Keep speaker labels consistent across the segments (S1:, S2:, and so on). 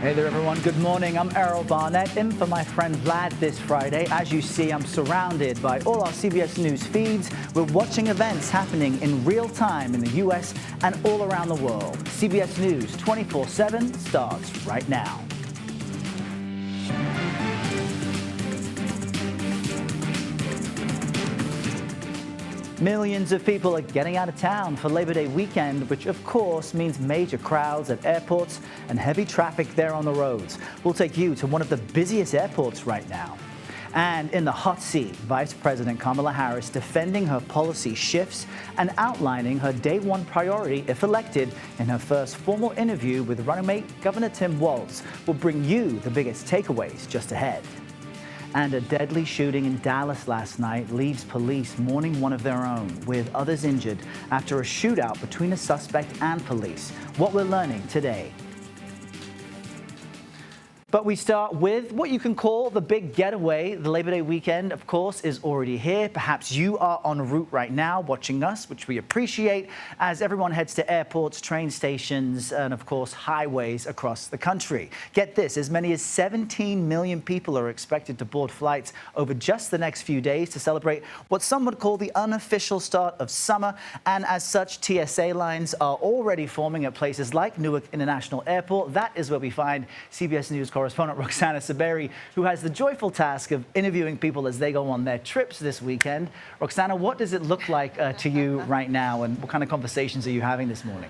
S1: Hey there everyone, good morning. I'm Errol Barnett, in for my friend Vlad this Friday. As you see, I'm surrounded by all our CBS News feeds. We're watching events happening in real time in the US and all around the world. CBS News 24/7 starts right now. Millions of people are getting out of town for Labor Day weekend, which of course means major crowds at airports and heavy traffic there on the roads. We'll take you to one of the busiest airports right now. And in the hot seat, Vice President Kamala Harris defending her policy shifts and outlining her day one priority if elected in her first formal interview with running mate Governor Tim Walz. We'll bring you the biggest takeaways just ahead. And a deadly shooting in Dallas last night leaves police mourning one of their own, with others injured after a shootout between a suspect and police. What we're learning today. But we start with what you can call the big getaway. The Labor Day weekend, of course, is already here. Perhaps you are en route right now watching us, which we appreciate, as everyone heads to airports, train stations, and of course, highways across the country. Get this, as many as 17 million people are expected to board flights over just the next few days to celebrate what some would call the unofficial start of summer. And as such, TSA lines are already forming at places like Newark International Airport. That is where we find CBS News correspondent Roxana Saberi, who has the joyful task of interviewing people as they go on their trips this weekend. Roxana, what does it look like to you right now, and what kind of conversations are you having this morning?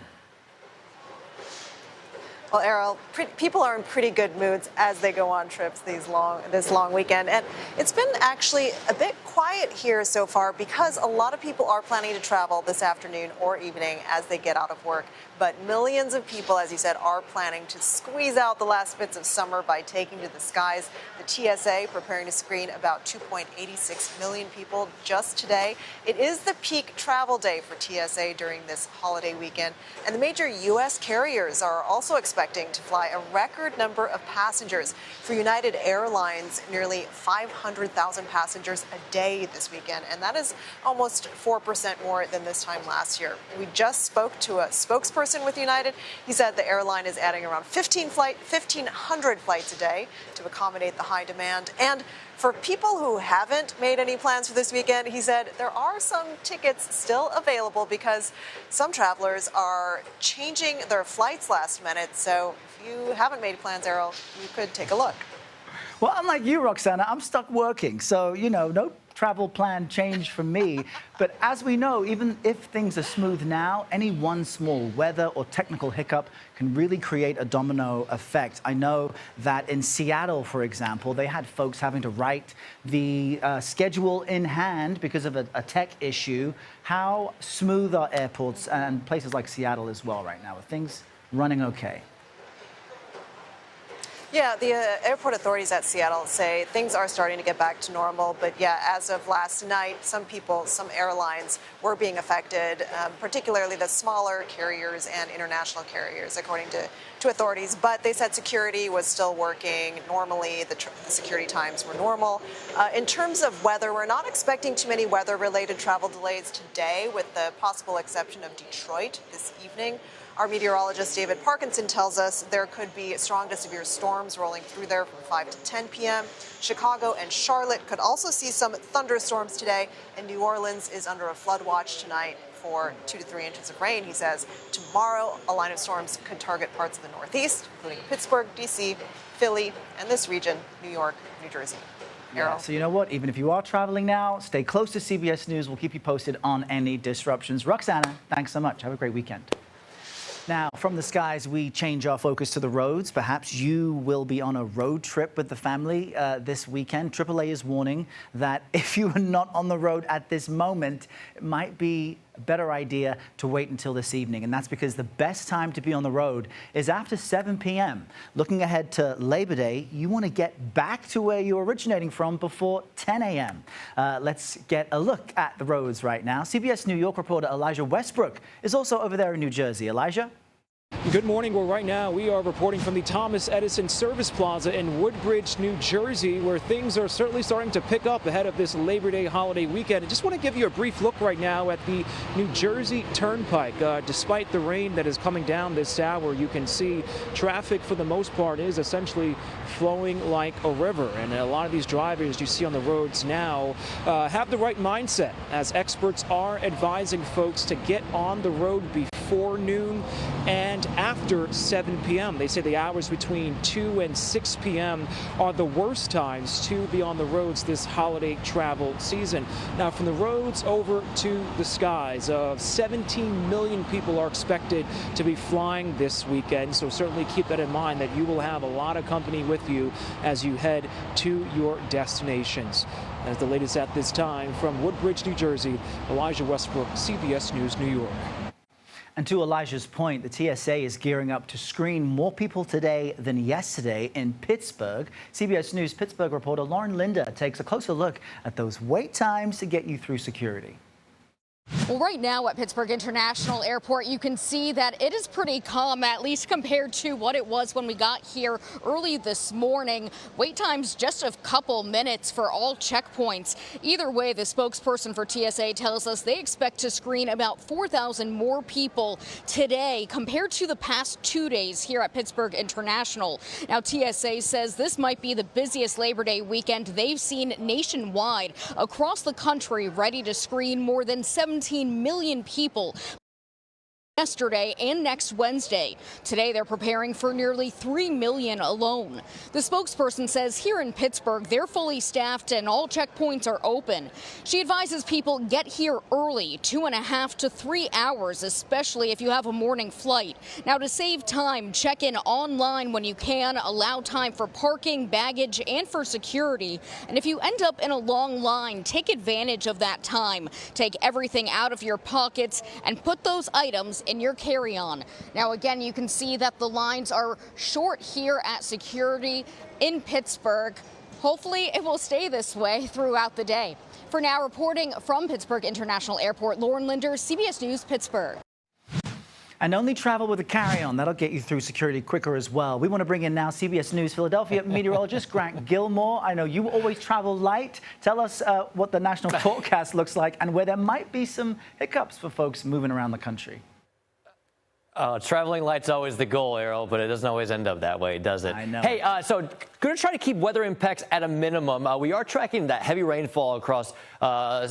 S2: Well, Errol, people are in pretty good moods as they go on trips this long weekend. And it's been actually a bit quiet here so far because a lot of people are planning to travel this afternoon or evening as they get out of work. But millions of people, as you said, are planning to squeeze out the last bits of summer by taking to the skies. The TSA preparing to screen about 2.86 million people just today. It is the peak travel day for TSA during this holiday weekend. And the major U.S. carriers are also expecting to fly a record number of passengers. For United Airlines, nearly 500,000 passengers a day this weekend. And that is almost 4% more than this time last year. We just spoke to a spokesperson with United. He said the airline is adding around 1,500 flights a day to accommodate the high demand. And for people who haven't made any plans for this weekend, he said there are some tickets still available because some travelers are changing their flights last minute. So if you haven't made plans, Errol, you could take a look.
S1: Well, unlike you, Roxana, I'm stuck working. So, no travel plan change for me. But as we know, even if things are smooth now, any one small weather or technical hiccup can really create a domino effect. I know that in Seattle, for example, they had folks having to write the schedule in hand because of a tech issue. How smooth are airports and places like Seattle as well right now? Are things running okay?
S2: Yeah, the airport authorities at Seattle say things are starting to get back to normal. But yeah, as of last night, some airlines were being affected, particularly the smaller carriers and international carriers, according to authorities. But they said security was still working normally. The security times were normal. In terms of weather, we're not expecting too many weather-related travel delays today, with the possible exception of Detroit this evening. Our meteorologist David Parkinson tells us there could be strong to severe storms rolling through there from 5 to 10 p.m. Chicago and Charlotte could also see some thunderstorms today, and New Orleans is under a flood watch tonight for 2 to 3 inches of rain. He says tomorrow a line of storms could target parts of the Northeast, including Pittsburgh, D.C., Philly, and this region, New York, New Jersey.
S1: Yeah, so you know what? Even if you are traveling now, stay close to CBS News. We'll keep you posted on any disruptions. Roxana, thanks so much. Have a great weekend. Now, from the skies, we change our focus to the roads. Perhaps you will be on a road trip with the family this weekend. AAA is warning that if you are not on the road at this moment, it might be a better idea to wait until this evening. And that's because the best time to be on the road is after 7 p.m. Looking ahead to Labor Day, you want to get back to where you're originating from before 10 a.m. Let's get a look at the roads right now. CBS New York reporter Elijah Westbrook is also over there in New Jersey. Elijah?
S3: Good morning. Well, right now we are reporting from the Thomas Edison Service Plaza in Woodbridge, New Jersey, where things are certainly starting to pick up ahead of this Labor Day holiday weekend. I just want to give you a brief look right now at the New Jersey Turnpike. Despite the rain that is coming down this hour, you can see traffic for the most part is essentially flowing like a river. And a lot of these drivers you see on the roads now have the right mindset, as experts are advising folks to get on the road before noon and after 7 p.m. They say the hours between 2 and 6 p.m. are the worst times to be on the roads this holiday travel season. Now, from the roads over to the skies, 17 million people are expected to be flying this weekend, so certainly keep that in mind, that you will have a lot of company with you as you head to your destinations. As the latest at this time from Woodbridge, New Jersey, Elijah Westbrook, CBS News, New York.
S1: And to Elijah's point, the TSA is gearing up to screen more people today than yesterday in Pittsburgh. CBS News Pittsburgh reporter Lauren Linder takes a closer look at those wait times to get you through security.
S4: Well, right now at Pittsburgh International Airport, you can see that it is pretty calm, at least compared to what it was when we got here early this morning. Wait times just a couple minutes for all checkpoints. Either way, the spokesperson for TSA tells us they expect to screen about 4,000 more people today compared to the past 2 days here at Pittsburgh International. Now, TSA says this might be the busiest Labor Day weekend they've seen nationwide, across the country, ready to screen more than 17 million people yesterday and next Wednesday. Today, they're preparing for nearly 3 million alone. The spokesperson says here in Pittsburgh, they're fully staffed and all checkpoints are open. She advises people get here early, 2.5 to 3 hours, especially if you have a morning flight. Now, to save time, check in online when you can, allow time for parking, baggage, and for security. And if you end up in a long line, take advantage of that time. Take everything out of your pockets and put those items in your carry-on. Now, again, you can see that the lines are short here at security in Pittsburgh. Hopefully it will stay this way throughout the day. For now, reporting from Pittsburgh International Airport, Lauren Linder, CBS News, Pittsburgh.
S1: And only travel with a carry-on. That'll get you through security quicker as well. We want to bring in now CBS News Philadelphia meteorologist Grant Gilmore. I know you always travel light. Tell us what the national forecast looks like and where there might be some hiccups for folks moving around the country.
S5: Traveling light's always the goal, Errol, but it doesn't always end up that way, does it?
S1: I know.
S5: Hey, so going to try to keep weather impacts at a minimum. We are tracking that heavy rainfall across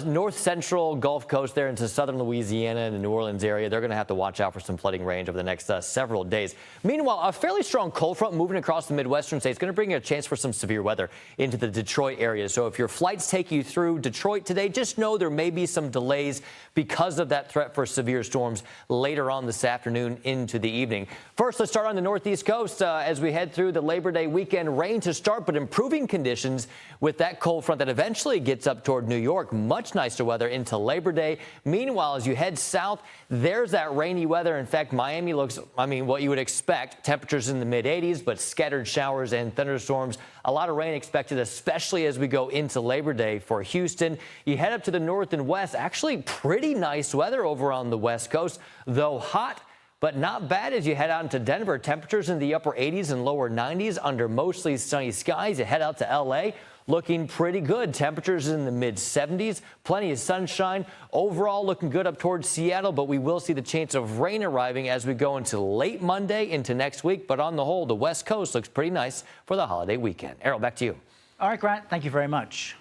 S5: north central Gulf Coast there into southern Louisiana and the New Orleans area. They're going to have to watch out for some flooding range over the next several days. Meanwhile, a fairly strong cold front moving across the Midwestern states is going to bring a chance for some severe weather into the Detroit area. So if your flights take you through Detroit today, just know there may be some delays because of that threat for severe storms later on this afternoon into the evening. First, let's start on the northeast coast as we head through the Labor Day weekend. Rain to start, but improving conditions with that cold front that eventually gets up toward New York. Much nicer weather into Labor Day. Meanwhile, as you head south, there's that rainy weather. In fact, Miami looks, what you would expect. Temperatures in the mid-80s, but scattered showers and thunderstorms. A lot of rain expected, especially as we go into Labor Day for Houston. You head up to the north and west. Actually, pretty nice weather over on the west coast, though hot, but not bad as you head out into Denver. Temperatures in the upper 80s and lower 90s under mostly sunny skies. You head out to L.A., looking pretty good. Temperatures in the mid-70s, plenty of sunshine. Overall, looking good up towards Seattle, but we will see the chance of rain arriving as we go into late Monday into next week. But on the whole, the West Coast looks pretty nice for the holiday weekend. Errol, back to you.
S1: All right, Grant, thank you very much.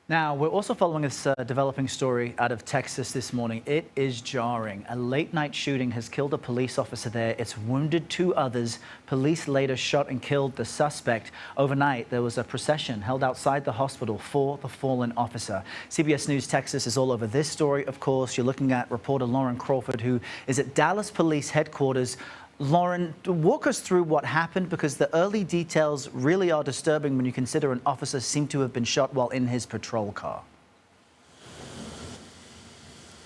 S1: Now, we're also following this developing story out of Texas this morning. It is jarring. A late-night shooting has killed a police officer there. It's wounded 2 others. Police later shot and killed the suspect. Overnight, there was a procession held outside the hospital for the fallen officer. CBS News Texas is all over this story, of course. You're looking at reporter Lauren Crawford, who is at Dallas Police Headquarters. Lauren, walk us through what happened, because the early details really are disturbing when you consider an officer seemed to have been shot while in his patrol car.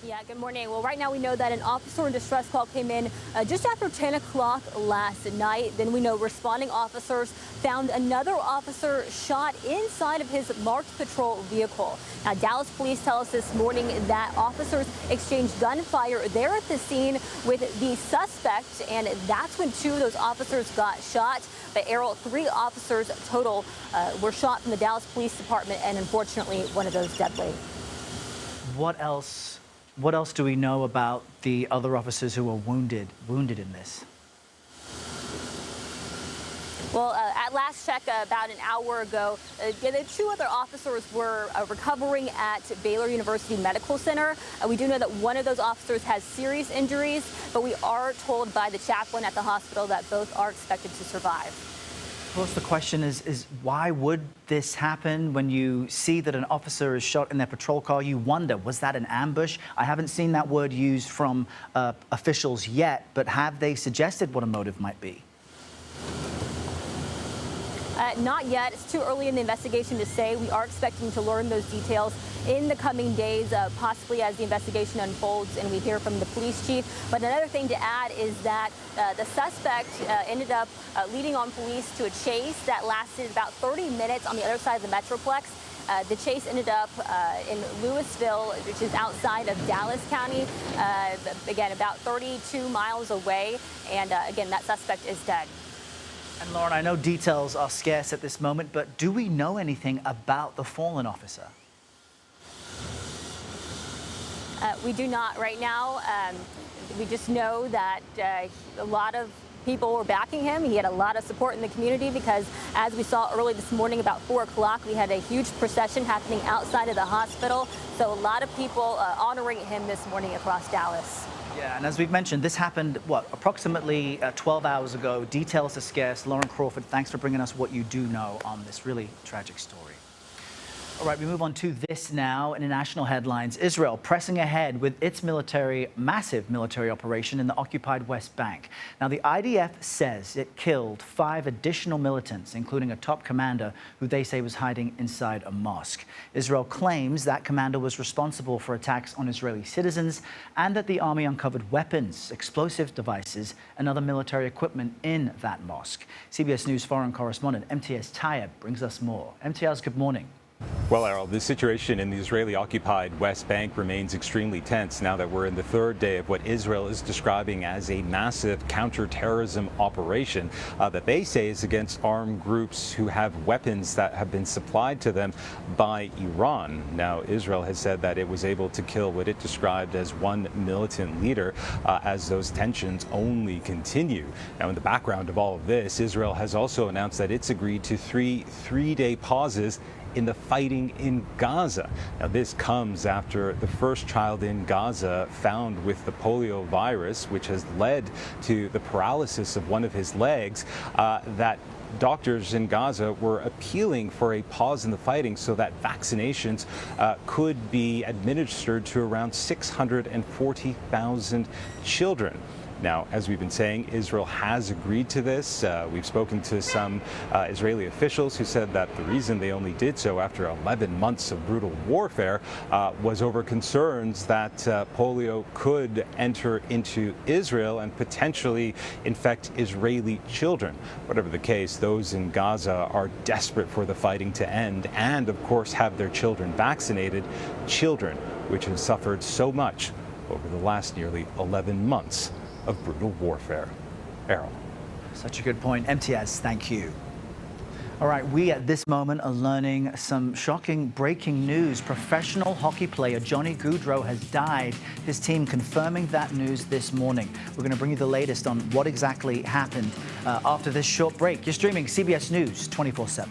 S6: Yeah, good morning. Well, right now we know that an officer in distress call came in just after 10 o'clock last night. Then we know responding officers found another officer shot inside of his marked patrol vehicle. Now, Dallas police tell us this morning that officers exchanged gunfire there at the scene with the suspect, and that's when 2 of those officers got shot. But Errol, 3 officers total were shot from the Dallas Police Department, and unfortunately, one of those deadly.
S1: What else do we know about the other officers who were wounded in this?
S6: Well, at last check about an hour ago, the 2 other officers were recovering at Baylor University Medical Center. We do know that one of those officers has serious injuries, but we are told by the chaplain at the hospital that both are expected to survive.
S1: Of course, the question is why would this happen? When you see that an officer is shot in their patrol car, you wonder, was that an ambush? I haven't seen that word used from officials yet, but have they suggested what a motive might be?
S6: Not yet. It's too early in the investigation to say. We are expecting to learn those details in the coming days, possibly as the investigation unfolds and we hear from the police chief. But another thing to add is that the suspect ended up leading on police to a chase that lasted about 30 minutes on the other side of the Metroplex. The chase ended up in Louisville, which is outside of Dallas County, again, about 32 miles away. And again, that suspect is dead.
S1: And Lauren, I know details are scarce at this moment, but do we know anything about the fallen officer?
S6: We do not right now. We just know that a lot of people were backing him. He had a lot of support in the community because, as we saw early this morning about 4 o'clock, we had a huge procession happening outside of the hospital. So a lot of people honoring him this morning across Dallas.
S1: Yeah, and as we've mentioned, this happened, approximately 12 hours ago. Details are scarce. Lauren Crawford, thanks for bringing us what you do know on this really tragic story. All right, we move on to this now. International headlines. Israel pressing ahead with its massive military operation in the occupied West Bank. Now, the IDF says it killed 5 additional militants, including a top commander who they say was hiding inside a mosque. Israel claims that commander was responsible for attacks on Israeli citizens and that the army uncovered weapons, explosive devices, and other military equipment in that mosque. CBS News foreign correspondent MTS Tayeb brings us more. MTS, good morning.
S7: Well, Errol, the situation in the Israeli-occupied West Bank remains extremely tense now that we're in the 3rd day of what Israel is describing as a massive counterterrorism operation that they say is against armed groups who have weapons that have been supplied to them by Iran. Now, Israel has said that it was able to kill what it described as 1 militant leader as those tensions only continue. Now, in the background of all of this, Israel has also announced that it's agreed to 3 three-day pauses in the fighting in Gaza. Now, this comes after the first child in Gaza found with the polio virus, which has led to the paralysis of one of his legs, that doctors in Gaza were appealing for a pause in the fighting so that vaccinations could be administered to around 640,000 children. Now, as we've been saying, Israel has agreed to this. We've spoken to some Israeli officials who said that the reason they only did so after 11 months of brutal warfare was over concerns that polio could enter into Israel and potentially infect Israeli children. Whatever the case, those in Gaza are desperate for the fighting to end and, of course, have their children vaccinated, children which have suffered so much over the last nearly 11 months of brutal warfare. Errol.
S1: Such a good point. MTS, thank you. All right, we at this moment are learning some shocking breaking news. Professional hockey player Johnny Gaudreau has died. His team confirming that news this morning. We're going to bring you the latest on what exactly happened after this short break. You're streaming CBS News 24/7.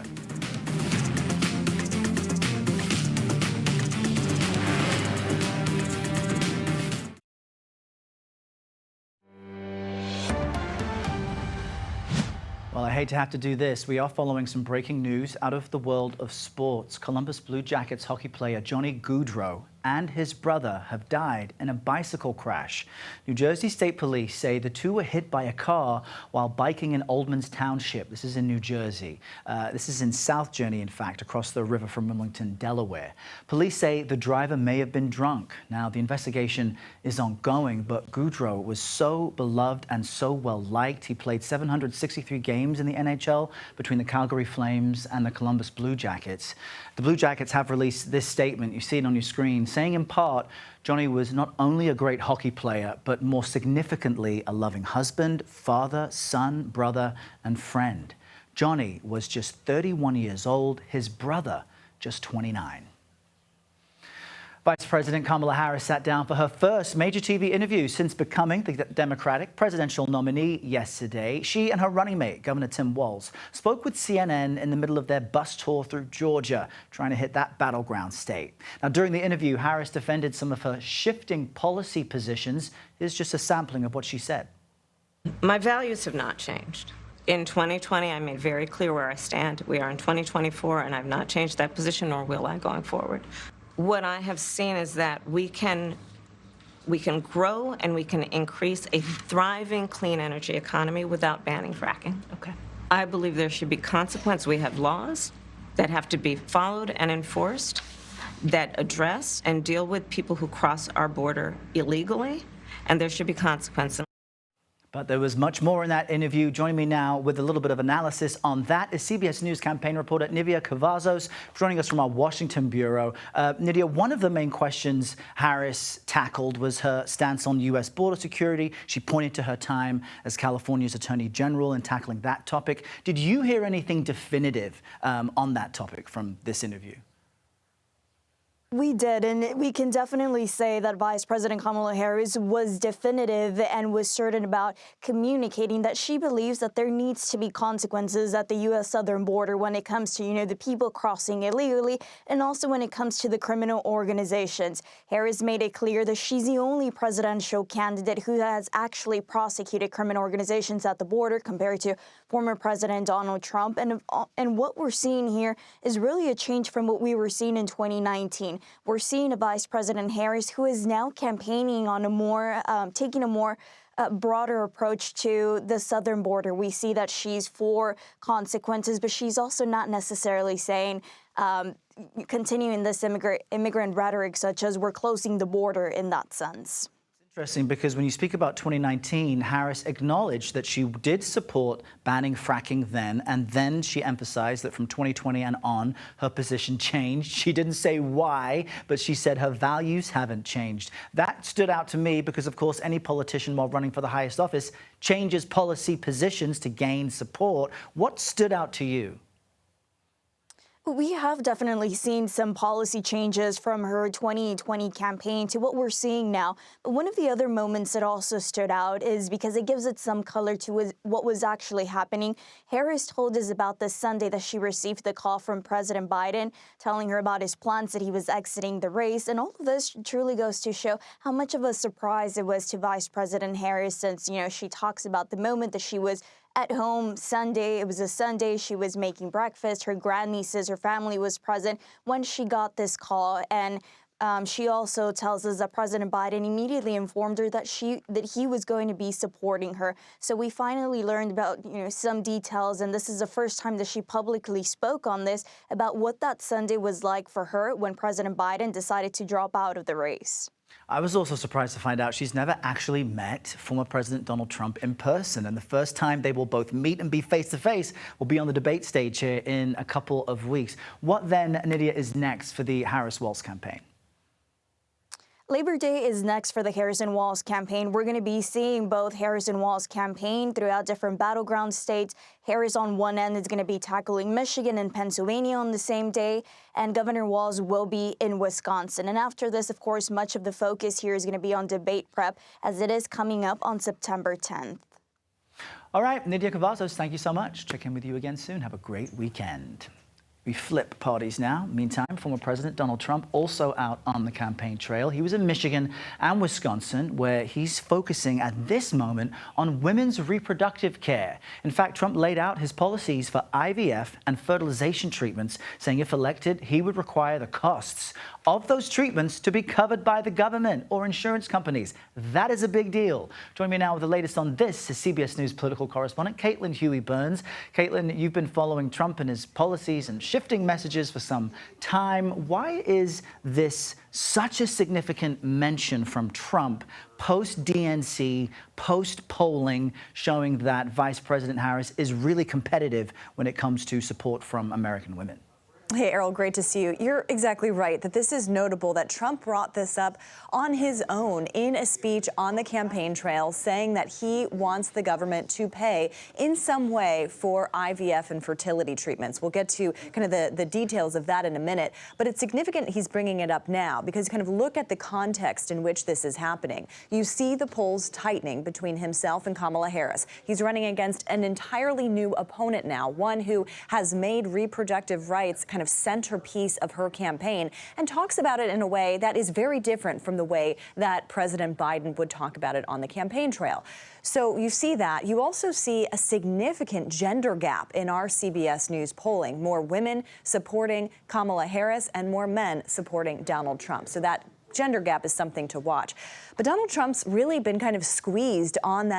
S1: Well, I hate to have to do this. We are following some breaking news out of the world of sports. Columbus Blue Jackets hockey player Johnny Gaudreau and his brother have died in a bicycle crash. New Jersey State Police say the two were hit by a car while biking in Oldman's Township. This is in New Jersey. This is in South Jersey, in fact, across the river from Wilmington, Delaware. Police say the driver may have been drunk. Now, the investigation is ongoing, but Goudreau was so beloved and so well-liked. He played 763 games in the NHL between the Calgary Flames and the Columbus Blue Jackets. The Blue Jackets have released this statement. You see it on your screen, saying in part, Johnny was not only a great hockey player, but more significantly, a loving husband, father, son, brother, and friend. Johnny was just 31 years old, his brother just 29. Vice President Kamala Harris sat down for her first major TV interview since becoming the Democratic presidential nominee yesterday. She and her running mate, Governor Tim Walz, spoke with CNN in the middle of their bus tour through Georgia, trying to hit that battleground state. Now, during the interview, Harris defended some of her shifting policy positions. Here's just a sampling of what she said.
S8: My values have not changed. In 2020, I made very clear where I stand. We are in 2024, and I've not changed that position, nor will I going forward. What I have seen is that we can grow and we can increase a thriving clean energy economy without banning fracking. Okay. I believe there should be consequence. We have laws that have to be followed and enforced that address and deal with people who cross our border illegally, and there should be consequences.
S1: But there was much more in that interview. Joining me now with a little bit of analysis on that is CBS News campaign reporter Nidia Cavazos, joining us from our Washington bureau. Nidia, one of the main questions Harris tackled was her stance on U.S. border security. She pointed to her time as California's Attorney General in tackling that topic. Did you hear anything definitive on that topic from this interview?
S9: We did, and we can definitely say that Vice President Kamala Harris was definitive and was certain about communicating that she believes that there needs to be consequences at the U.S. southern border when it comes to, the people crossing illegally, and also when it comes to the criminal organizations. Harris made it clear that she's the only presidential candidate who has actually prosecuted criminal organizations at the border compared to former President Donald Trump. And what we're seeing here is really a change from what we were seeing in 2019. We're seeing a Vice President Harris who is now campaigning on a more, taking a more broader approach to the southern border. We see that she's for consequences, but she's also not necessarily saying continuing this immigrant rhetoric, such as we're closing the border in that sense.
S1: Interesting, because when you speak about 2019, Harris acknowledged that she did support banning fracking then, and then she emphasized that from 2020 and on, her position changed. She didn't say why, but she said her values haven't changed. That stood out to me because, of course, any politician while running for the highest office changes policy positions to gain support. What stood out to you?
S9: We have definitely seen some policy changes from her 2020 campaign to what we're seeing now. But one of the other moments that also stood out is because it gives it some color to what was actually happening. Harris told us about the Sunday that she received the call from President Biden, telling her about his plans that he was exiting the race. And all of this truly goes to show how much of a surprise it was to Vice President Harris, since, she talks about the moment that she was at home Sunday. It was a Sunday. She was making breakfast. Her grandnieces, her family was present when she got this call. And she also tells us that President Biden immediately informed her that he was going to be supporting her. So we finally learned about some details, and this is the first time that she publicly spoke on this about what that Sunday was like for her when President Biden decided to drop out of the race.
S1: I was also surprised to find out she's never actually met former President Donald Trump in person. And the first time they will both meet and be face-to-face will be on the debate stage here in a couple of weeks. What then, Nidia, is next for the Harris-Walz campaign?
S9: Labor Day is next for the Harris and Walz campaign. We're going to be seeing both Harris and Walz campaign throughout different battleground states. Harris on one end is going to be tackling Michigan and Pennsylvania on the same day, and Governor Walz will be in Wisconsin. And after this, of course, much of the focus here is going to be on debate prep, as it is coming up on September 10th.
S1: All right, Nidia Cavazos, thank you so much. Check in with you again soon. Have a great weekend. We flip parties now. Meantime, former President Donald Trump also out on the campaign trail. He was in Michigan and Wisconsin, where he's focusing at this moment on women's reproductive care. In fact, Trump laid out his policies for IVF and fertilization treatments, saying if elected, he would require the costs of those treatments to be covered by the government or insurance companies. That is a big deal. Join me now with the latest on this is CBS News political correspondent Caitlin Huey-Burns. Caitlin, you've been following Trump and his policies and shifting messages for some time. Why is this such a significant mention from Trump post-DNC, post-polling, showing that Vice President Harris is really competitive when it comes to support from American women?
S10: Hey, Errol, great to see you. You're exactly right that this is notable that Trump brought this up on his own in a speech on the campaign trail, saying that he wants the government to pay in some way for IVF and fertility treatments. We'll get to kind of the details of that in a minute, but it's significant he's bringing it up now because you kind of look at the context in which this is happening. You see the polls tightening between himself and Kamala Harris. He's running against an entirely new opponent now, one who has made reproductive rights kind of centerpiece of her campaign and talks about it in a way that is very different from the way that President Biden would talk about it on the campaign trail. So you see that. You also see a significant gender gap in our CBS News polling. More women supporting Kamala Harris and more men supporting Donald Trump. So that gender gap is something to watch. But Donald Trump's really been kind of squeezed on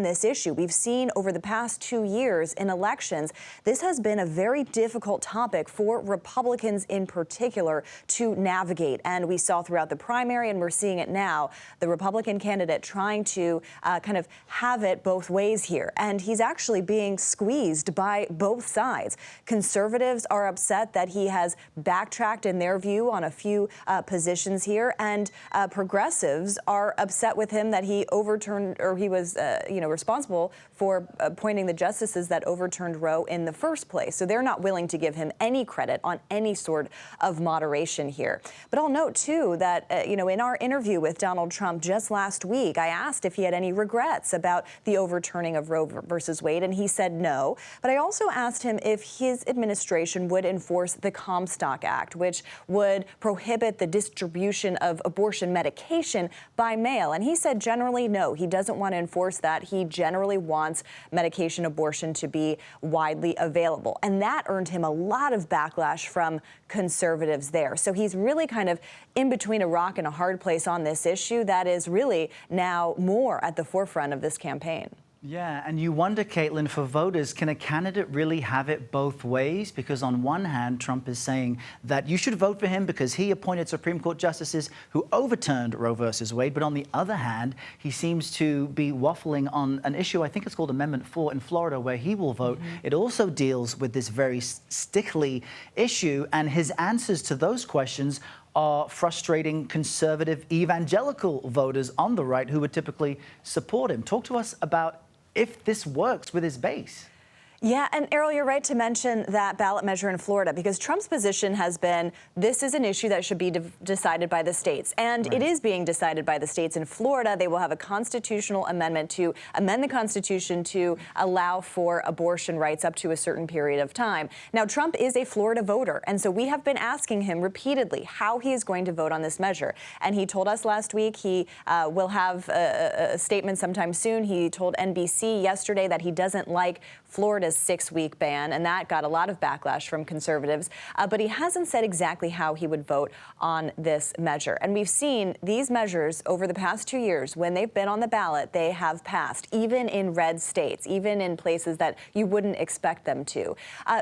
S10: this issue. We've seen over the past 2 years in elections, this has been a very difficult topic for Republicans in particular to navigate. And we saw throughout the primary, and we're seeing it now, the Republican candidate trying to kind of have it both ways here. And he's actually being squeezed by both sides. Conservatives are upset that he has backtracked in their view on a few positions here, and progressives are upset with him that he overturned, or he was, responsible for appointing the justices that overturned Roe in the first place. So they're not willing to give him any credit on any sort of moderation here. But I'll note, too, that, in our interview with Donald Trump just last week, I asked if he had any regrets about the overturning of Roe versus Wade, and he said no. But I also asked him if his administration would enforce the Comstock Act, which would prohibit the distribution of abortion medication by mail. And he said generally no, he doesn't want to enforce that. He generally wants medication abortion to be widely available. And that earned him a lot of backlash from conservatives there. So he's really kind of in between a rock and a hard place on this issue that is really now more at the forefront of this campaign.
S1: Yeah, and you wonder, Caitlin, for voters, can a candidate really have it both ways? Because on one hand, Trump is saying that you should vote for him because he appointed Supreme Court justices who overturned Roe versus Wade. But on the other hand, he seems to be waffling on an issue, I think it's called Amendment 4 in Florida, where he will vote. It also deals with this very stickly issue, and his answers to those questions are frustrating conservative evangelical voters on the right who would typically support him. Talk to us about if this works with his base.
S10: Yeah, and Errol, you're right to mention that ballot measure in Florida, because Trump's position has been this is an issue that should be decided by the states. And It is being decided by the states. In Florida, they will have a constitutional amendment to amend the Constitution to allow for abortion rights up to a certain period of time. Now, Trump is a Florida voter, and so we have been asking him repeatedly how he is going to vote on this measure. And he told us last week he will have a statement sometime soon. He told NBC yesterday that he doesn't like Florida's 6-week ban, and that got a lot of backlash from conservatives. But he hasn't said exactly how he would vote on this measure. And we've seen these measures over the past 2 years. When they've been on the ballot, they have passed, even in red states, even in places that you wouldn't expect them to.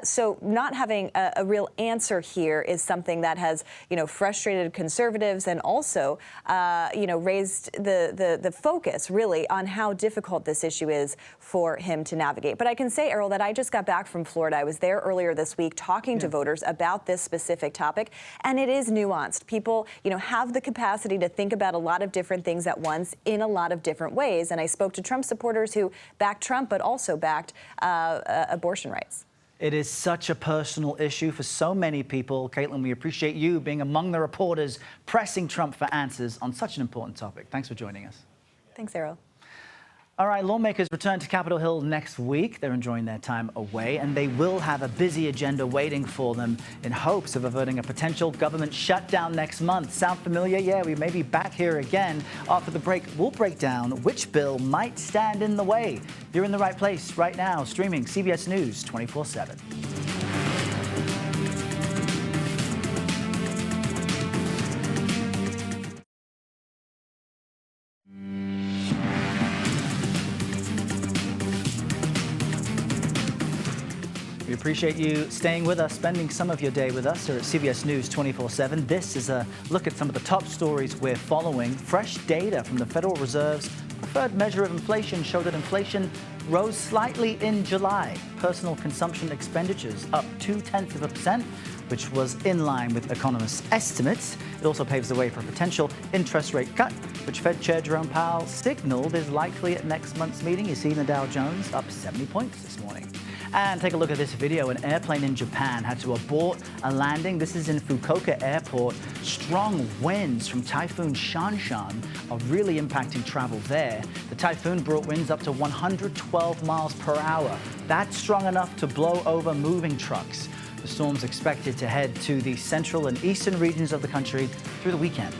S10: So not having a real answer here is something that has, frustrated conservatives and also, raised the focus really on how difficult this issue is for him to navigate. But I can say, Errol, that I just got back from Florida. I was there earlier this week talking to voters about this specific topic, and it is nuanced. People, have the capacity to think about a lot of different things at once in a lot of different ways. And I spoke to Trump supporters who backed Trump, but also backed abortion rights.
S1: It is such a personal issue for so many people. Caitlin, we appreciate you being among the reporters pressing Trump for answers on such an important topic. Thanks for joining us.
S10: Thanks, Errol.
S1: All right, lawmakers return to Capitol Hill next week. They're enjoying their time away, and they will have a busy agenda waiting for them in hopes of averting a potential government shutdown next month. Sound familiar? Yeah, we may be back here again. After the break, we'll break down which bill might stand in the way. You're in the right place right now, streaming CBS News 24/7. We appreciate you staying with us, spending some of your day with us here at CBS News 24/7. This is a look at some of the top stories we're following. Fresh data from the Federal Reserve's preferred measure of inflation show that inflation rose slightly in July. Personal consumption expenditures up 0.2%, which was in line with economists' estimates. It also paves the way for a potential interest rate cut, which Fed Chair Jerome Powell signaled is likely at next month's meeting. You see the Dow Jones up 70 points this morning. And take a look at this video. An airplane in Japan had to abort a landing. This is in Fukuoka Airport. Strong winds from Typhoon Shanshan are really impacting travel there. The typhoon brought winds up to 112 miles per hour. That's strong enough to blow over moving trucks. The storm's expected to head to the central and eastern regions of the country through the weekend.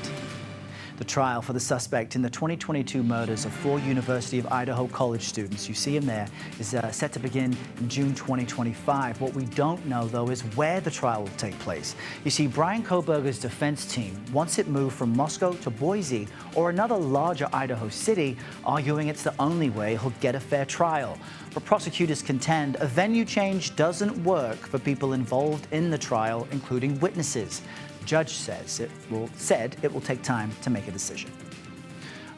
S1: The trial for the suspect in the 2022 murders of 4 University of Idaho college students, you see him there, is set to begin in June 2025. What we don't know, though, is where the trial will take place. You see, Brian Kohberger's defense team wants it moved from Moscow to Boise or another larger Idaho city, arguing it's the only way he'll get a fair trial. But prosecutors contend a venue change doesn't work for people involved in the trial, including witnesses. The judge said it will take time to make a decision.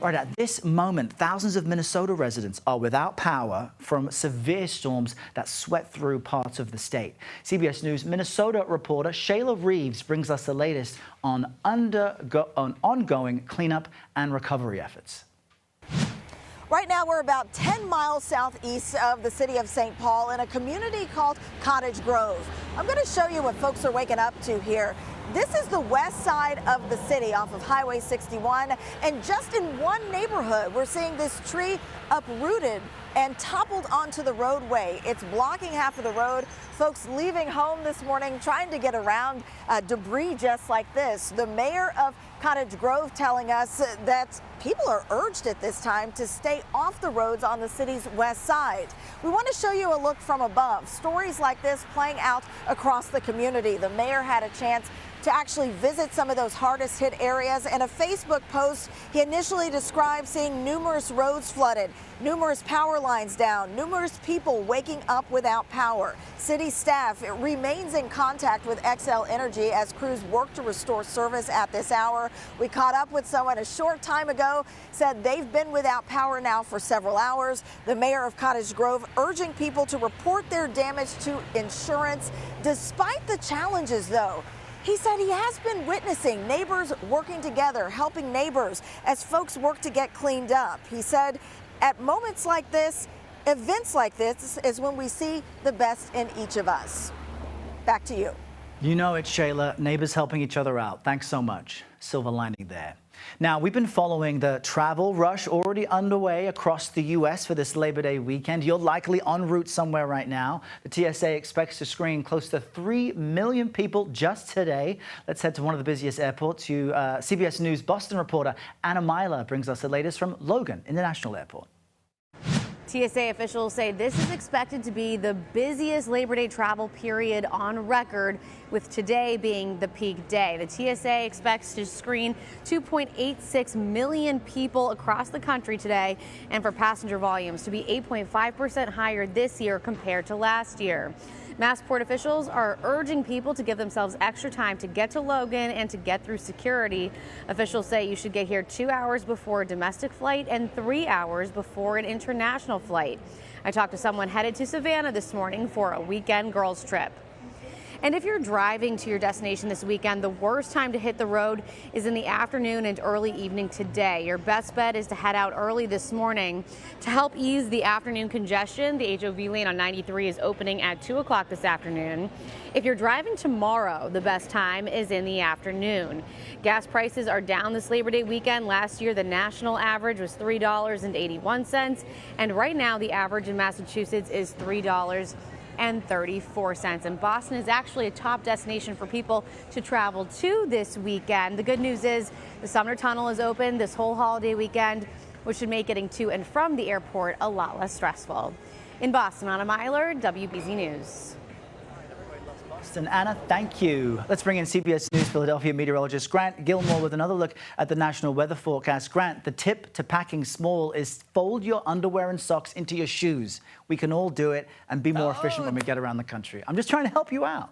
S1: All right, at this moment, thousands of Minnesota residents are without power from severe storms that swept through parts of the state. CBS News Minnesota reporter Shayla Reeves brings us the latest on ongoing cleanup and recovery efforts.
S2: Right now, we're about 10 miles southeast of the city of St. Paul in a community called Cottage Grove. I'm going to show you what folks are waking up to here. This is the west side of the city off of Highway 61. And just in one neighborhood, we're seeing this tree uprooted and toppled onto the roadway. It's blocking half of the road. Folks leaving home this morning trying to get around debris just like this. The mayor of Cottage Grove telling us that people are urged at this time to stay off the roads on the city's west side. We want to show you a look from above. Stories like this playing out across the community. The mayor had a chance to actually visit some of those hardest hit areas. In a Facebook post, he initially described seeing numerous roads flooded, numerous power lines down, numerous people waking up without power. City staff remains in contact with XL Energy as crews work to restore service at this hour. We caught up with someone a short time ago, said they've been without power now for several hours. The mayor of Cottage Grove urging people to report their damage to insurance. Despite the challenges, though, he said he has been witnessing neighbors working together, helping neighbors as folks work to get cleaned up. He said at moments like this, events like this is when we see the best in each of us. Back to you.
S1: You know it, Shayla. Neighbors helping each other out. Thanks so much. Silver lining there. Now, we've been following the travel rush already underway across the U.S. for this Labor Day weekend. You're likely en route somewhere right now. The TSA expects to screen close to 3 million people just today. Let's head to one of the busiest airports. CBS News Boston reporter Anna Myler brings us the latest from Logan International Airport.
S11: TSA officials say this is expected to be the busiest Labor Day travel period on record, with today being the peak day. The TSA expects to screen 2.86 million people across the country today, and for passenger volumes to be 8.5% higher this year compared to last year. Massport officials are urging people to give themselves extra time to get to Logan and to get through security. Officials say you should get here 2 hours before a domestic flight and 3 hours before an international flight. I talked to someone headed to Savannah this morning for a weekend girls trip. And if you're driving to your destination this weekend, the worst time to hit the road is in the afternoon and early evening today. Your best bet is to head out early this morning. To help ease the afternoon congestion, the HOV lane on 93 is opening at 2 o'clock this afternoon. If you're driving tomorrow, the best time is in the afternoon. Gas prices are down this Labor Day weekend. Last year, the national average was $3.81, and right now the average in Massachusetts is $3.34. And Boston is actually a top destination for people to travel to this weekend. The good news is the Sumner Tunnel is open this whole holiday weekend, which should make getting to and from the airport a lot less stressful. In Boston, Anna Myler, WBZ News.
S1: And Anna, thank you. Let's bring in CBS News Philadelphia meteorologist Grant Gilmore with another look at the national weather forecast. Grant, the tip to packing small is fold your underwear and socks into your shoes. We can all do it and be more efficient when we get around the country. I'm just trying to help you out.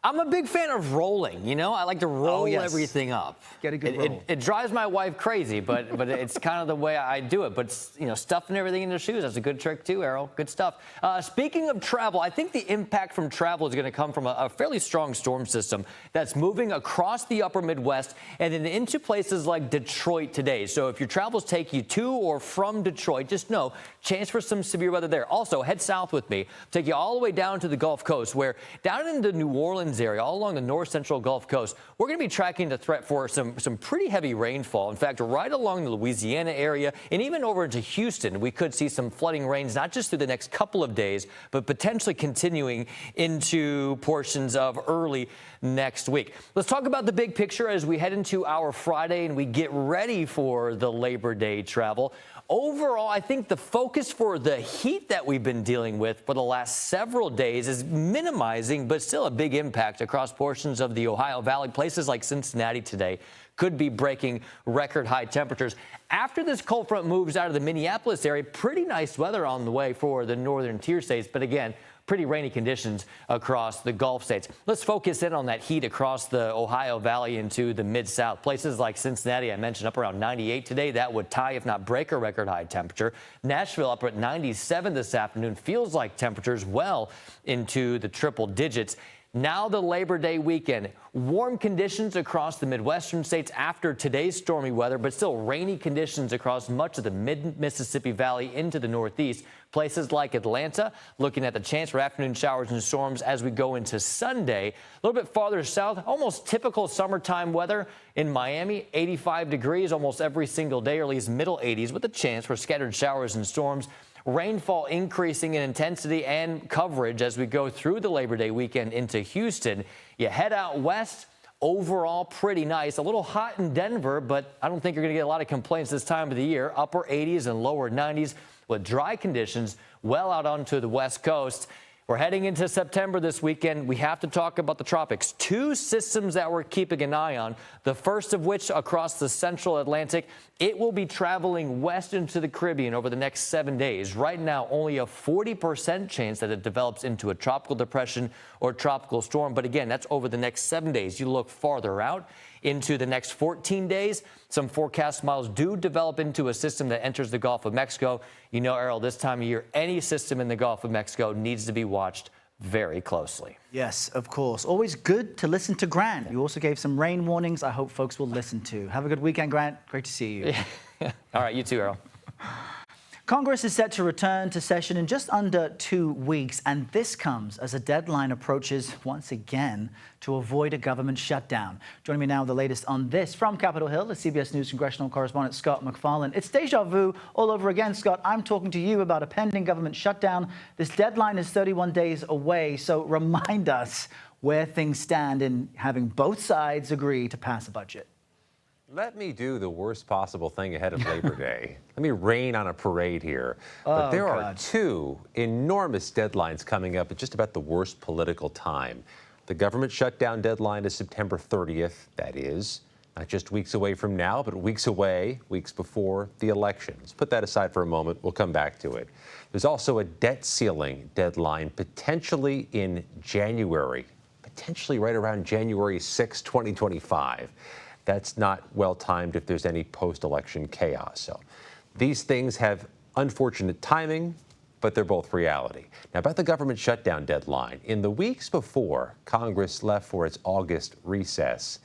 S5: I'm a big fan of rolling, you know? I like to roll everything up.
S1: Get a good roll.
S5: It drives my wife crazy, but it's kind of the way I do it. But, you know, stuffing everything in the shoes, that's a good trick too, Errol. Good stuff. Speaking of travel, I think the impact from travel is going to come from a fairly strong storm system that's moving across the upper Midwest and then into places like Detroit today. So if your travels take you to or from Detroit, just know, chance for some severe weather there. Also, head south with me. Take you all the way down to the Gulf Coast, where down into New Orleans area, all along the north central Gulf Coast, we're going to be tracking the threat for some pretty heavy rainfall. In fact, right along the Louisiana area and even over into Houston, we could see some flooding rains, not just through the next couple of days, but potentially continuing into portions of early next week. Let's talk about the big picture as we head into our Friday and we get ready for the Labor Day travel. Overall, I think the focus for the heat that we've been dealing with for the last several days is minimizing, but still a big impact across portions of the Ohio Valley. Places like Cincinnati today could be breaking record high temperatures. After this cold front moves out of the Minneapolis area, pretty nice weather on the way for the northern tier states. But again, pretty rainy conditions across the Gulf states. Let's focus in on that heat across the Ohio Valley into the mid-south. Places like Cincinnati, I mentioned, up around 98 today. That would tie, if not break, a record high temperature. Nashville up at 97 this afternoon. Feels like temperatures well into the triple digits. Now the Labor Day weekend. Warm conditions across the Midwestern states after today's stormy weather, but still rainy conditions across much of the mid-Mississippi Valley into the Northeast. Places like Atlanta, looking at the chance for afternoon showers and storms as we go into Sunday. A little bit farther south, almost typical summertime weather in Miami, 85 degrees almost every single day, or at least middle 80s, with a chance for scattered showers and storms. Rainfall increasing in intensity and coverage as we go through the Labor Day weekend into Houston. You head out west, overall pretty nice. A little hot in Denver, but I don't think you're going to get a lot of complaints this time of the year. Upper 80s and lower 90s with dry conditions well out onto the west coast. We're heading into September this weekend. We have to talk about the tropics. Two systems that we're keeping an eye on, the first of which across the central Atlantic. It will be traveling west into the Caribbean over the next 7 days. Right now, only a 40% chance that it develops into a tropical depression or tropical storm. But again, that's over the next 7 days. You look farther out into the next 14 days. Some forecast models do develop into a system that enters the Gulf of Mexico. You know, Errol, this time of year, any system in the Gulf of Mexico needs to be watched very closely.
S1: Yes, of course. Always good to listen to Grant. You also gave some rain warnings I hope folks will listen to. Have a good weekend, Grant. Great to see you.
S5: All right, you too, Errol.
S1: Congress is set to return to session in just under 2 weeks, and this comes as a deadline approaches once again to avoid a government shutdown. Joining me now with the latest on this from Capitol Hill is CBS News congressional correspondent Scott McFarland. It's deja vu all over again, Scott. I'm talking to you about a pending government shutdown. This deadline is 31 days away, so remind us where things stand in having both sides agree to pass a budget.
S12: Let me do the worst possible thing ahead of Labor Day. Let me rain on a parade here. But there are two enormous deadlines coming up at just about the worst political time. The government shutdown deadline is September 30th. That is not just weeks away from now, but weeks away, weeks before the elections. Put that aside for a moment. We'll come back to it. There's also a debt ceiling deadline potentially in January, potentially right around January 6, 2025. That's not well timed if there's any post-election chaos. So these things have unfortunate timing, but they're both reality. Now, about the government shutdown deadline, in the weeks before Congress left for its August recess,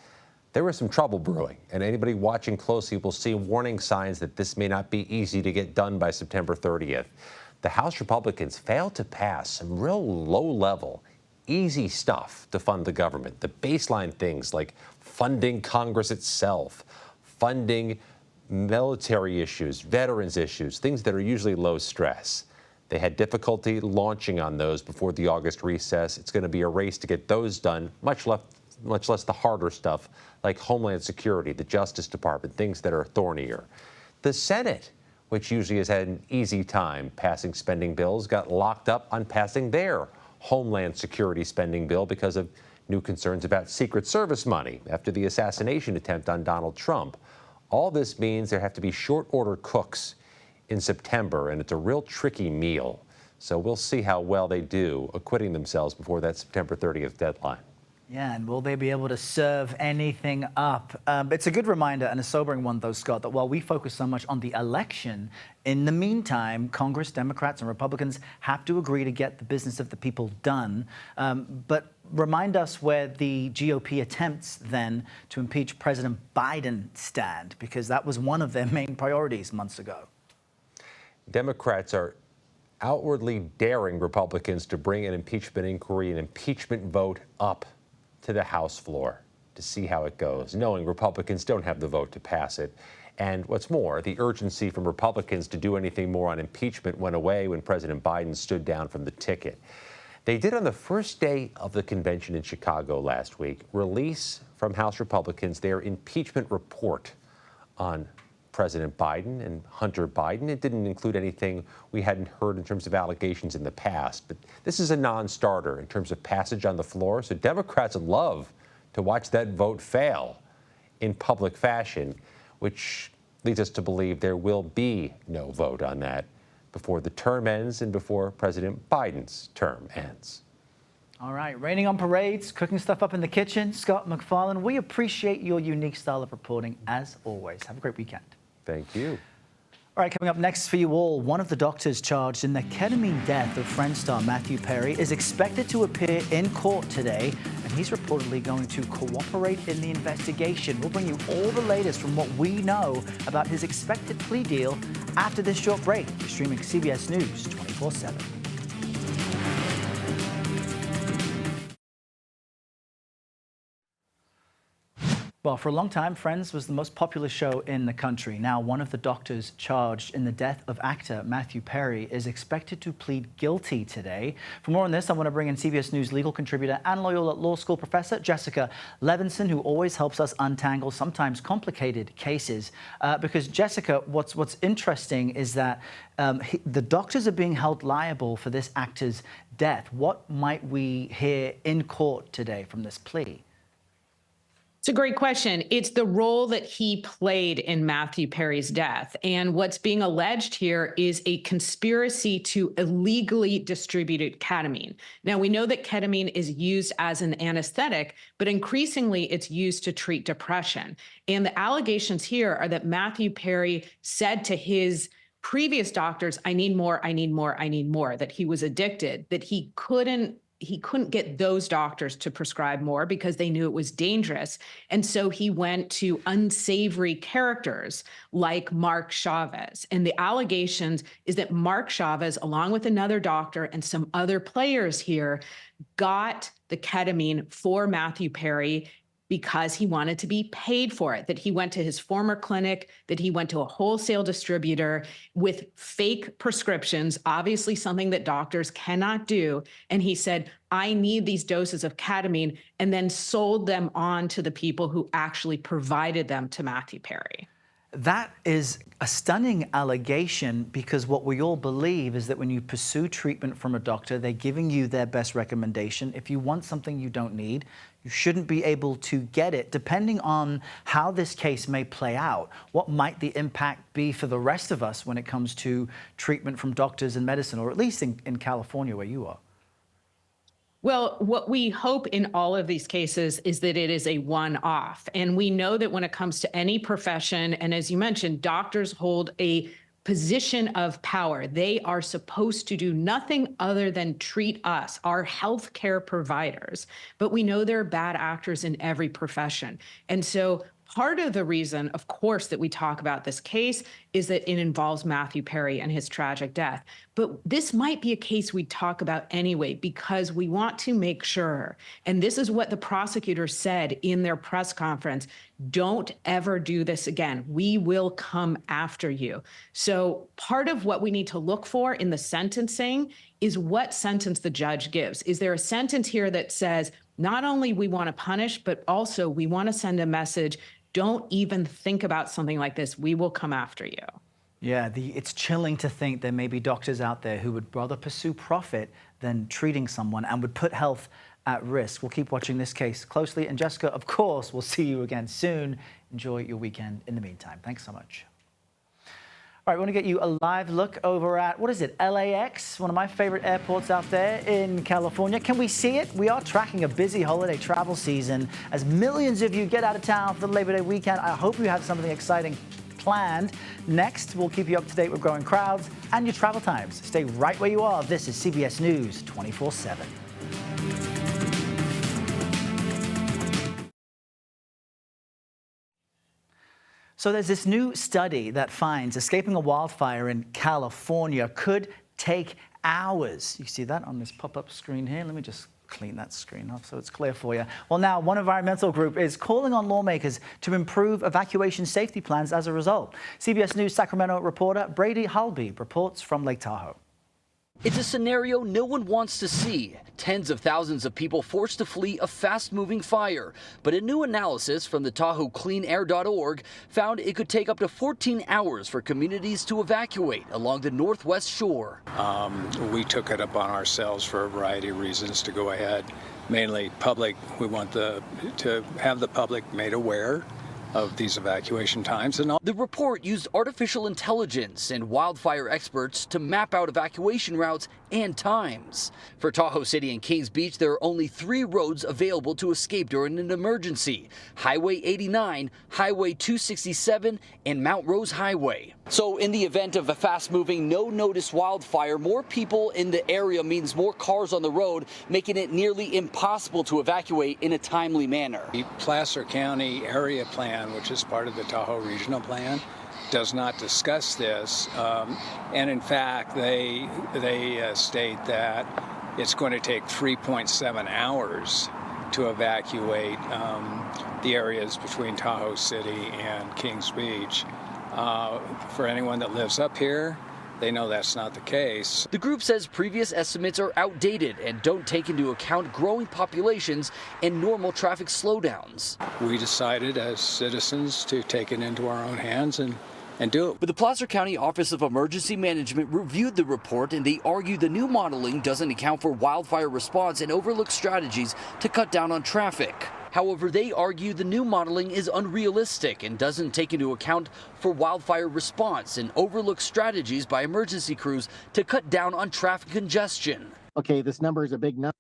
S12: there was some trouble brewing, and anybody watching closely will see warning signs that this may not be easy to get done by September 30th. The House Republicans failed to pass some real low-level, easy stuff to fund the government. The baseline things like funding Congress itself, funding military issues, veterans issues, things that are usually low stress. They had difficulty launching on those before the August recess. It's going to be a race to get those done, much less the harder stuff like Homeland Security, the Justice Department, things that are thornier. The Senate, which usually has had an easy time passing spending bills, got locked up on passing their Homeland Security spending bill because of new concerns about Secret Service money after the assassination attempt on Donald Trump. All this means there have to be short order cooks in September, and it's a real tricky meal. So we'll see how well they do acquitting themselves before that September 30th deadline.
S1: Yeah, and will they be able to serve anything up? It's a good reminder and a sobering one, though, Scott, that while we focus so much on the election, in the meantime, Congress, Democrats and Republicans have to agree to get the business of the people done. But remind us where the GOP attempts then to impeach President Biden stand, because that was one of their main priorities months ago.
S12: Democrats are outwardly daring Republicans to bring an impeachment inquiry, an impeachment vote up to the House floor to see how it goes, knowing Republicans don't have the vote to pass it. And what's more, the urgency from Republicans to do anything more on impeachment went away when President Biden stood down from the ticket. They did on the first day of the convention in Chicago last week release from House Republicans their impeachment report on President Biden and Hunter Biden. It didn't include anything we hadn't heard in terms of allegations in the past, but this is a non-starter in terms of passage on the floor. So Democrats would love to watch that vote fail in public fashion, which leads us to believe there will be no vote on that before the term ends and before President Biden's term ends.
S1: All right, raining on parades, cooking stuff up in the kitchen. Scott McFarlane, we appreciate your unique style of reporting as always. Have a great weekend.
S12: Thank you.
S1: All right, coming up next for you all, one of the doctors charged in the ketamine death of Friends star Matthew Perry is expected to appear in court today, and he's reportedly going to cooperate in the investigation. We'll bring you all the latest from what we know about his expected plea deal after this short break. You're streaming CBS News 24/7. Well, for a long time, Friends was the most popular show in the country. Now, one of the doctors charged in the death of actor Matthew Perry is expected to plead guilty today. For more on this, I want to bring in CBS News legal contributor and Loyola Law School professor Jessica Levinson, who always helps us untangle sometimes complicated cases. Because, Jessica, what's interesting is that the doctors are being held liable for this actor's death. What might we hear in court today from this plea?
S13: It's a great question. It's the role that he played in Matthew Perry's death. And what's being alleged here is a conspiracy to illegally distribute ketamine. Now, we know that ketamine is used as an anesthetic, but increasingly it's used to treat depression. And the allegations here are that Matthew Perry said to his previous doctors, I need more, I need more, I need more, that he was addicted, that he couldn't get those doctors to prescribe more because they knew it was dangerous. And so he went to unsavory characters like Mark Chavez. And the allegations is that Mark Chavez, along with another doctor and some other players here, got the ketamine for Matthew Perry because he wanted to be paid for it, that he went to his former clinic, that he went to a wholesale distributor with fake prescriptions, obviously something that doctors cannot do. And he said, I need these doses of ketamine, and then sold them on to the people who actually provided them to Matthew Perry.
S1: That is a stunning allegation, because what we all believe is that when you pursue treatment from a doctor, they're giving you their best recommendation. If you want something you don't need, you shouldn't be able to get it. Depending on how this case may play out, what might the impact be for the rest of us when it comes to treatment from doctors and medicine, or at least in California where you are?
S13: Well, what we hope in all of these cases is that it is a one-off. And we know that when it comes to any profession, and as you mentioned, doctors hold a position of power. They are supposed to do nothing other than treat us, our healthcare providers. But we know there are bad actors in every profession. And so part of the reason, of course, that we talk about this case is that it involves Matthew Perry and his tragic death. But this might be a case we talk about anyway, because we want to make sure, and this is what the prosecutor said in their press conference, don't ever do this again. We will come after you. So part of what we need to look for in the sentencing is what sentence the judge gives. Is there a sentence here that says, not only we want to punish, but also we want to send a message, don't even think about something like this. We will come after you.
S1: Yeah, it's chilling to think there may be doctors out there who would rather pursue profit than treating someone and would put health at risk. We'll keep watching this case closely. And Jessica, of course, we'll see you again soon. Enjoy your weekend in the meantime. Thanks so much. All right, we want to get you a live look over at, what is it, LAX, one of my favorite airports out there in California. Can we see it? We are tracking a busy holiday travel season as millions of you get out of town for the Labor Day weekend. I hope you have something exciting planned. Next, we'll keep you up to date with growing crowds and your travel times. Stay right where you are. This is CBS News 24/7. So there's this new study that finds escaping a wildfire in California could take hours. You see that on this pop-up screen here? Let me just clean that screen off so it's clear for you. Well, now one environmental group is calling on lawmakers to improve evacuation safety plans as a result. CBS News Sacramento reporter Brady Halby reports from Lake Tahoe.
S14: It's a scenario no one wants to see. Tens of thousands of people forced to flee a fast-moving fire. But a new analysis from the TahoeCleanAir.org found it could take up to 14 hours for communities to evacuate along the northwest shore.
S15: We took it upon ourselves for a variety of reasons to go ahead. Mainly public. We want to have the public made aware of these evacuation times. And
S14: the report used artificial intelligence and wildfire experts to map out evacuation routes and times. For Tahoe City and Kings Beach, there are only 3 roads available to escape during an emergency: Highway 89, Highway 267, and Mount Rose Highway. So in the event of a fast-moving, no-notice wildfire, more people in the area means more cars on the road, making it nearly impossible to evacuate in a timely manner.
S15: The Placer County Area Plan, which is part of the Tahoe Regional Plan, does not discuss this, and in fact they state that it's going to take 3.7 hours to evacuate the areas between Tahoe City and Kings Beach. For anyone that lives up here, they know that's not the case.
S14: The group says previous estimates are outdated and don't take into account growing populations and normal traffic slowdowns.
S15: We decided as citizens to take it into our own hands and do it.
S14: But the Placer County Office of Emergency Management reviewed the report, and they argue the new modeling doesn't account for wildfire response and overlooks strategies to cut down on traffic. However, they argue the new modeling is unrealistic and doesn't take into account for wildfire response and overlooks strategies by emergency crews to cut down on traffic congestion.
S16: Okay, this number is a big number.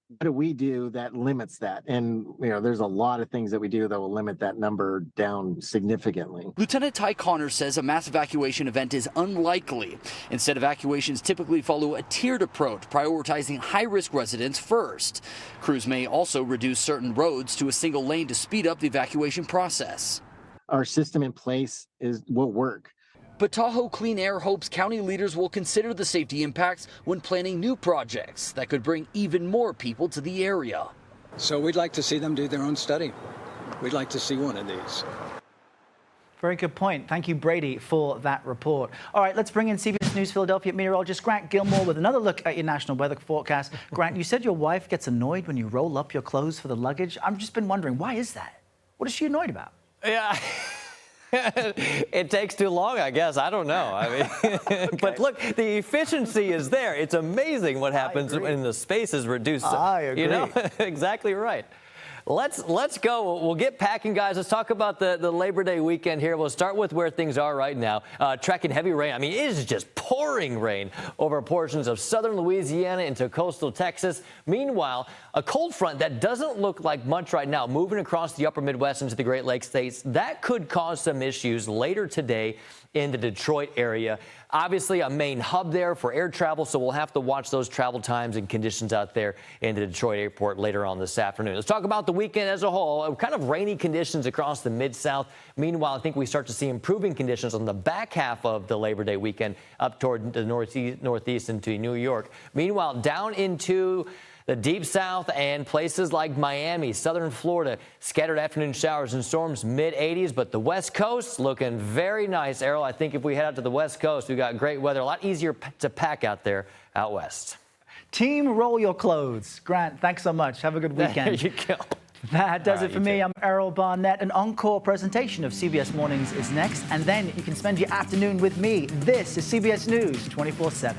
S16: What do we do that limits that? And, there's a lot of things that we do that will limit that number down significantly.
S14: Lieutenant Ty Connors says a mass evacuation event is unlikely. Instead, evacuations typically follow a tiered approach, prioritizing high-risk residents first. Crews may also reduce certain roads to a single lane to speed up the evacuation process.
S16: Our system in place will work.
S14: But Tahoe Clean Air hopes county leaders will consider the safety impacts when planning new projects that could bring even more people to the area.
S15: So we'd like to see them do their own study. We'd like to see one of these.
S1: Very good point. Thank you, Brady, for that report. All right, let's bring in CBS News Philadelphia meteorologist Grant Gilmore with another look at your national weather forecast. Grant, you said your wife gets annoyed when you roll up your clothes for the luggage. I've just been wondering, why is that? What is she annoyed about?
S5: Yeah. It takes too long, I guess. I don't know. Okay. But look, the efficiency is there. It's amazing what happens when the space is reduced.
S1: I agree.
S5: Exactly right. Let's go. We'll get packing, guys. Let's talk about the Labor Day weekend here. We'll start with where things are right now. Tracking heavy rain. I mean, it is just pouring rain over portions of southern Louisiana into coastal Texas. Meanwhile, a cold front that doesn't look like much right now moving across the upper Midwest into the Great Lakes states. That could cause some issues later today in the Detroit area. Obviously, a main hub there for air travel, so we'll have to watch those travel times and conditions out there in the Detroit airport later on this afternoon. Let's talk about the weekend as a whole. Kind of rainy conditions across the Mid-South. Meanwhile, I think we start to see improving conditions on the back half of the Labor Day weekend up toward the northeast into New York. Meanwhile, down into the Deep South and places like Miami, southern Florida, scattered afternoon showers and storms, mid-80s, but the West Coast looking very nice. Errol, I think if we head out to the West Coast, we've got great weather, a lot easier to pack out there out west.
S1: Team, roll your clothes. Grant, thanks so much. Have a good weekend.
S5: There you go.
S1: That does
S12: All right,
S1: it for me. I'm Errol Barnett. An encore presentation of CBS Mornings is next, and then you can spend your afternoon with me. This is CBS News 24/7.